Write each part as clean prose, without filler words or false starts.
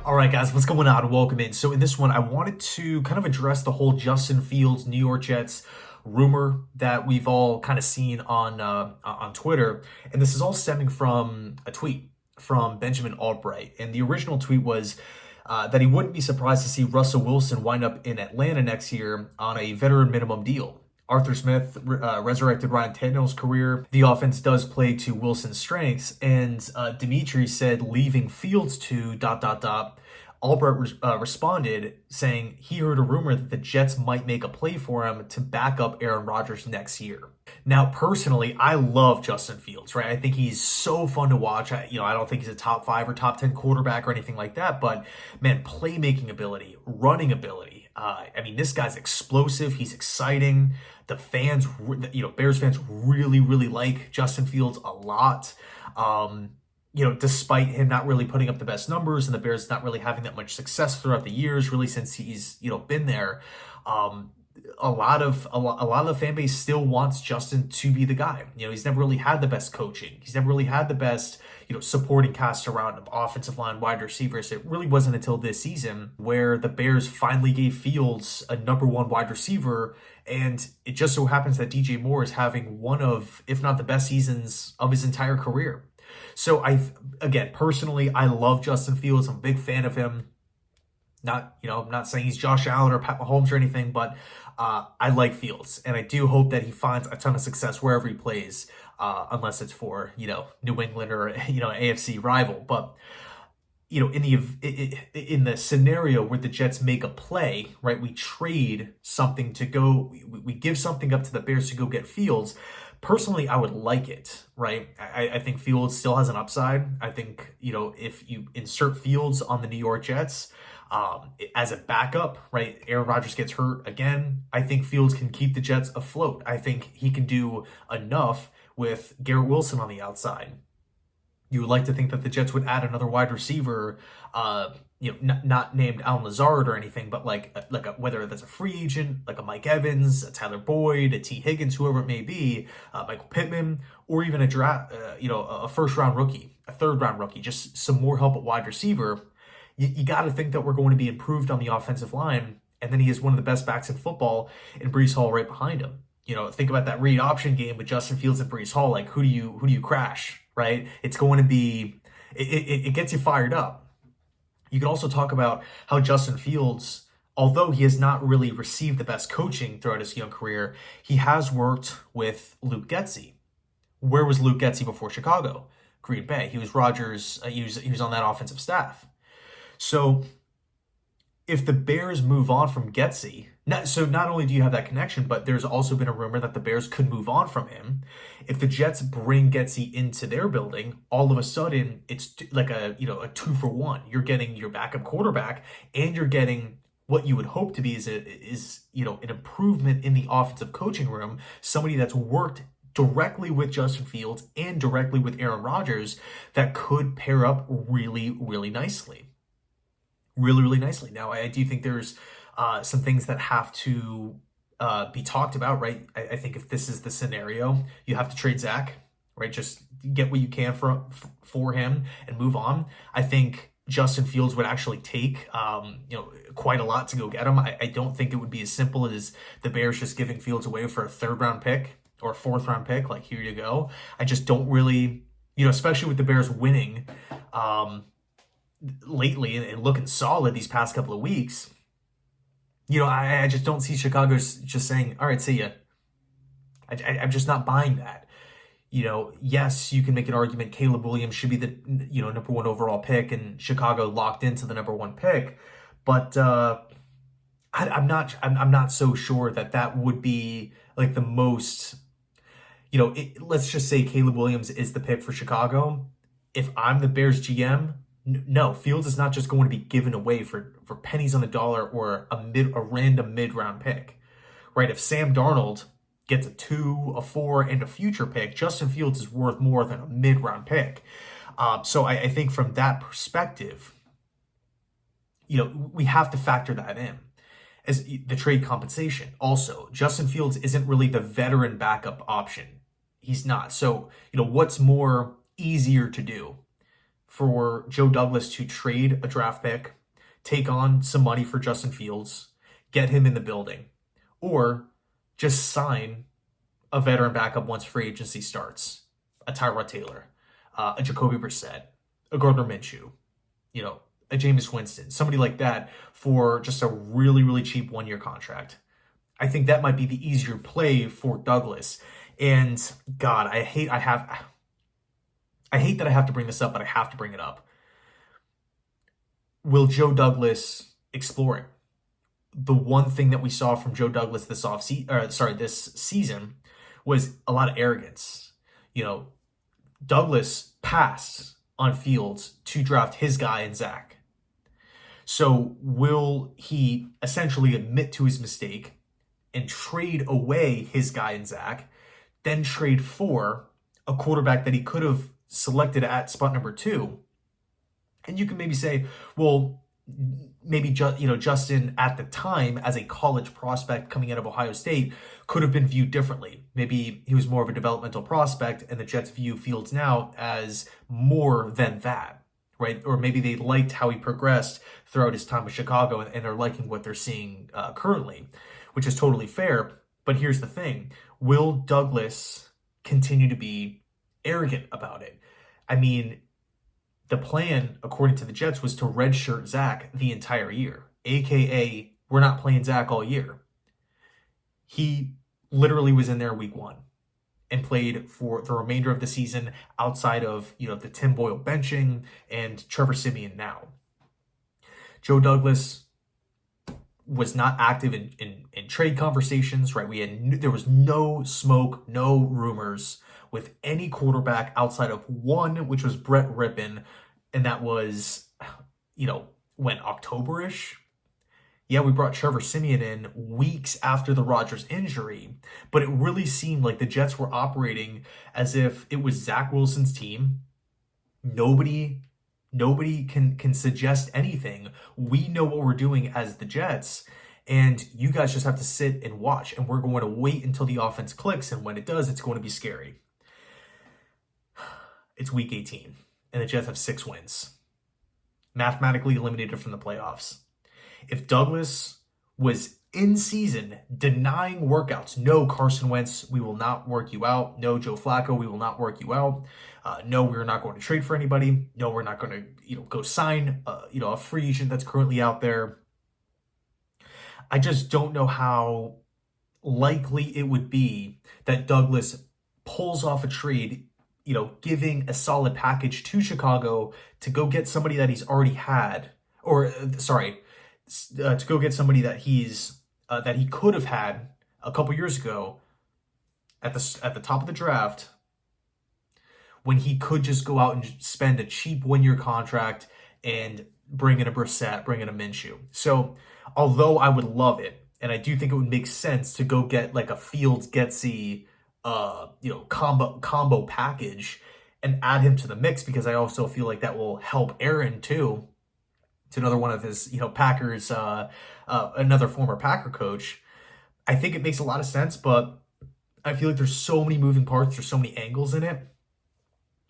All right, guys, what's going on? Welcome in. So in this one, I wanted to kind of address the whole Justin Fields, New York Jets rumor that we've all kind of seen on Twitter, and this is all stemming from a tweet from Benjamin Albright. And the original tweet was that he wouldn't be surprised to see Russell Wilson wind up in Atlanta next year on a veteran minimum deal. Arthur Smith resurrected Ryan Tannehill's career. The offense does play to Wilson's strengths, and Dimitri said leaving Fields to ... Albright responded saying he heard a rumor that the Jets might make a play for him to back up Aaron Rodgers next year. Now, personally, I love Justin Fields, right? I think he's so fun to watch. I don't think he's a top 5 or top 10 quarterback or anything like that, but man, playmaking ability, running ability. This guy's explosive. He's exciting. The fans, Bears fans really, really like Justin Fields a lot. Despite him not really putting up the best numbers and the Bears not really having that much success throughout the years, really since he's, been there, a lot of the fan base still wants Justin to be the guy. He's never really had the best coaching. He's never really had the best, supporting cast around him, offensive line, wide receivers. It really wasn't until this season where the Bears finally gave Fields a number 1 wide receiver. And it just so happens that DJ Moore is having one of, if not the best seasons of his entire career. So personally, I love Justin Fields. I'm a big fan of him. I'm not saying he's Josh Allen or Pat Mahomes or anything, but I like Fields. And I do hope that he finds a ton of success wherever he plays, unless it's for, New England or, AFC rival. But, in the scenario where the Jets make a play, right, we trade something to go, we give something up to the Bears to go get Fields. Personally, I would like it, right? I think Fields still has an upside. I think, if you insert Fields on the New York Jets as a backup, right? Aaron Rodgers gets hurt again. I think Fields can keep the Jets afloat. I think he can do enough with Garrett Wilson on the outside. You would like to think that the Jets would add another wide receiver, not named Allen Lazard or anything, but whether that's a free agent, like a Mike Evans, a Tyler Boyd, a T. Higgins, whoever it may be, Michael Pittman, or even a draft, a first-round rookie, a third-round rookie, just some more help at wide receiver. You got to think that we're going to be improved on the offensive line, and then he is one of the best backs in football, and Breece Hall right behind him. Think about that read option game with Justin Fields and Breece Hall. Like, who do you crash, right? It's going to be, it gets you fired up. You could also talk about how Justin Fields, although he has not really received the best coaching throughout his young career, he has worked with Luke Getsy. Where was Luke Getsy before Chicago? Green Bay. He was Rodgers. He was on that offensive staff. So if the Bears move on from Getsy, not only do you have that connection, but there's also been a rumor that the Bears could move on from him. If the Jets bring Getsy into their building, all of a sudden it's like a 2-for-1. You're getting your backup quarterback, and you're getting what you would hope to be is an improvement in the offensive coaching room. Somebody that's worked directly with Justin Fields and directly with Aaron Rodgers that could pair up really, really nicely. Really, really nicely. Now, I do think there's some things that have to be talked about, right? I think if this is the scenario, you have to trade Zach, right? Just get what you can for him and move on. I think Justin Fields would actually take, quite a lot to go get him. I don't think it would be as simple as the Bears just giving Fields away for a 3rd-round pick or a 4th-round pick. Like, here you go. I just don't really, especially with the Bears winning lately and looking solid these past couple of weeks, I just don't see Chicago's just saying, all right, see ya. I'm just not buying that. Yes, you can make an argument Caleb Williams should be the, number 1 overall pick and Chicago locked into the number 1 pick. But I'm not so sure that would be like the most, let's just say Caleb Williams is the pick for Chicago. If I'm the Bears GM, no, Fields is not just going to be given away for pennies on the dollar or a random mid-round pick, right? If Sam Darnold gets a 2, a 4, and a future pick, Justin Fields is worth more than a mid-round pick. So I think from that perspective, we have to factor that in as the trade compensation. Also, Justin Fields isn't really the veteran backup option. He's not. So, what's more easier to do? For Joe Douglas to trade a draft pick take on some money for Justin Fields, get him in the building, or just sign a veteran backup once free agency starts, a Tyrod Taylor, a Jacoby Brissett, a Gardner Minshew, a Jameis Winston, somebody like that for just a really, really cheap one-year contract. I think that might be the easier play for Douglas. And God, I hate that I have to bring this up, but I have to bring it up. Will Joe Douglas explore it? The one thing that we saw from Joe Douglas this season was a lot of arrogance. Douglas passed on Fields to draft his guy in Zach. So will he essentially admit to his mistake and trade away his guy in Zach, then trade for a quarterback that he could have selected at spot number 2? And you can maybe say, well, maybe Justin at the time as a college prospect coming out of Ohio State could have been viewed differently. Maybe he was more of a developmental prospect and the Jets view Fields now as more than that, right? Or maybe they liked how he progressed throughout his time with Chicago and they're liking what they're seeing currently, which is totally fair. But here's the thing. Will Douglas continue to be arrogant about it? I mean, the plan, according to the Jets, was to redshirt Zach the entire year, a.k.a. we're not playing Zach all year. He literally was in there week 1 and played for the remainder of the season outside of, the Tim Boyle benching and Trevor Siemian now. Joe Douglas was not active in trade conversations, right? There was no smoke, no rumors with any quarterback outside of one, which was Brett Rippon, and that was, when October-ish? Yeah, we brought Trevor Siemian in weeks after the Rodgers injury, but it really seemed like the Jets were operating as if it was Zach Wilson's team. Nobody can suggest anything. We know what we're doing as the Jets, and you guys just have to sit and watch, and we're going to wait until the offense clicks, and when it does, it's going to be scary. It's week 18, and the Jets have 6 wins, mathematically eliminated from the playoffs. If Douglas was in season denying workouts, no, Carson Wentz, we will not work you out. No, Joe Flacco, we will not work you out. No, we're not going to trade for anybody. No, we're not going to, go sign, a free agent that's currently out there. I just don't know how likely it would be that Douglas pulls off a trade, giving a solid package to Chicago to go get somebody that he's already had, to go get somebody that that he could have had a couple years ago at the top of the draft, when he could just go out and spend a cheap 1-year contract and bring in a Brissett, bring in a Minshew. So although I would love it, and I do think it would make sense to go get like a Fields Getsy combo package and add him to the mix, because I also feel like that will help Aaron too. It's another one of his, Packers, another former Packer coach. I think it makes a lot of sense, but I feel like there's so many moving parts, there's so many angles in it,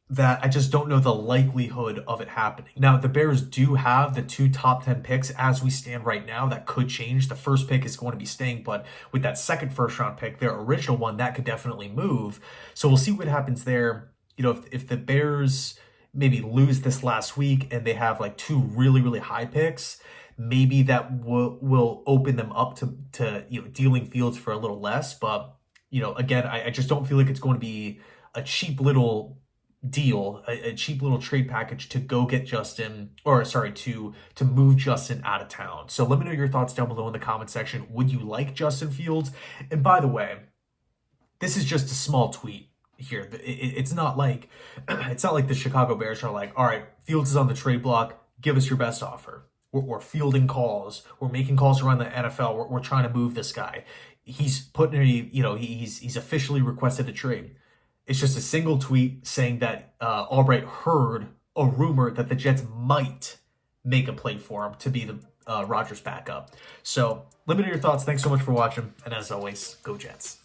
that I just don't know the likelihood of it happening. Now, the Bears do have the 2 top 10 picks as we stand right now. That could change. The first pick is going to be staying, but with that second first-round pick, their original one, that could definitely move. So we'll see what happens there. If the Bears maybe lose this last week and they have like 2 really, really high picks, maybe that will open them up to dealing Fields for a little less. But, again, I just don't feel like it's going to be a cheap little deal, a cheap little trade package to go get to move Justin out of town. So let me know your thoughts down below in the comment section. Would you like Justin Fields? And by the way, this is just a small tweet here. It's not like the Chicago Bears are like, all right, Fields is on the trade block, give us your best offer. We're fielding calls. We're making calls around the NFL. We're trying to move this guy. He's he's officially requested a trade. It's just a single tweet saying that Albright heard a rumor that the Jets might make a play for him to be the Rodgers backup. So let me know your thoughts. Thanks so much for watching. And as always, go Jets.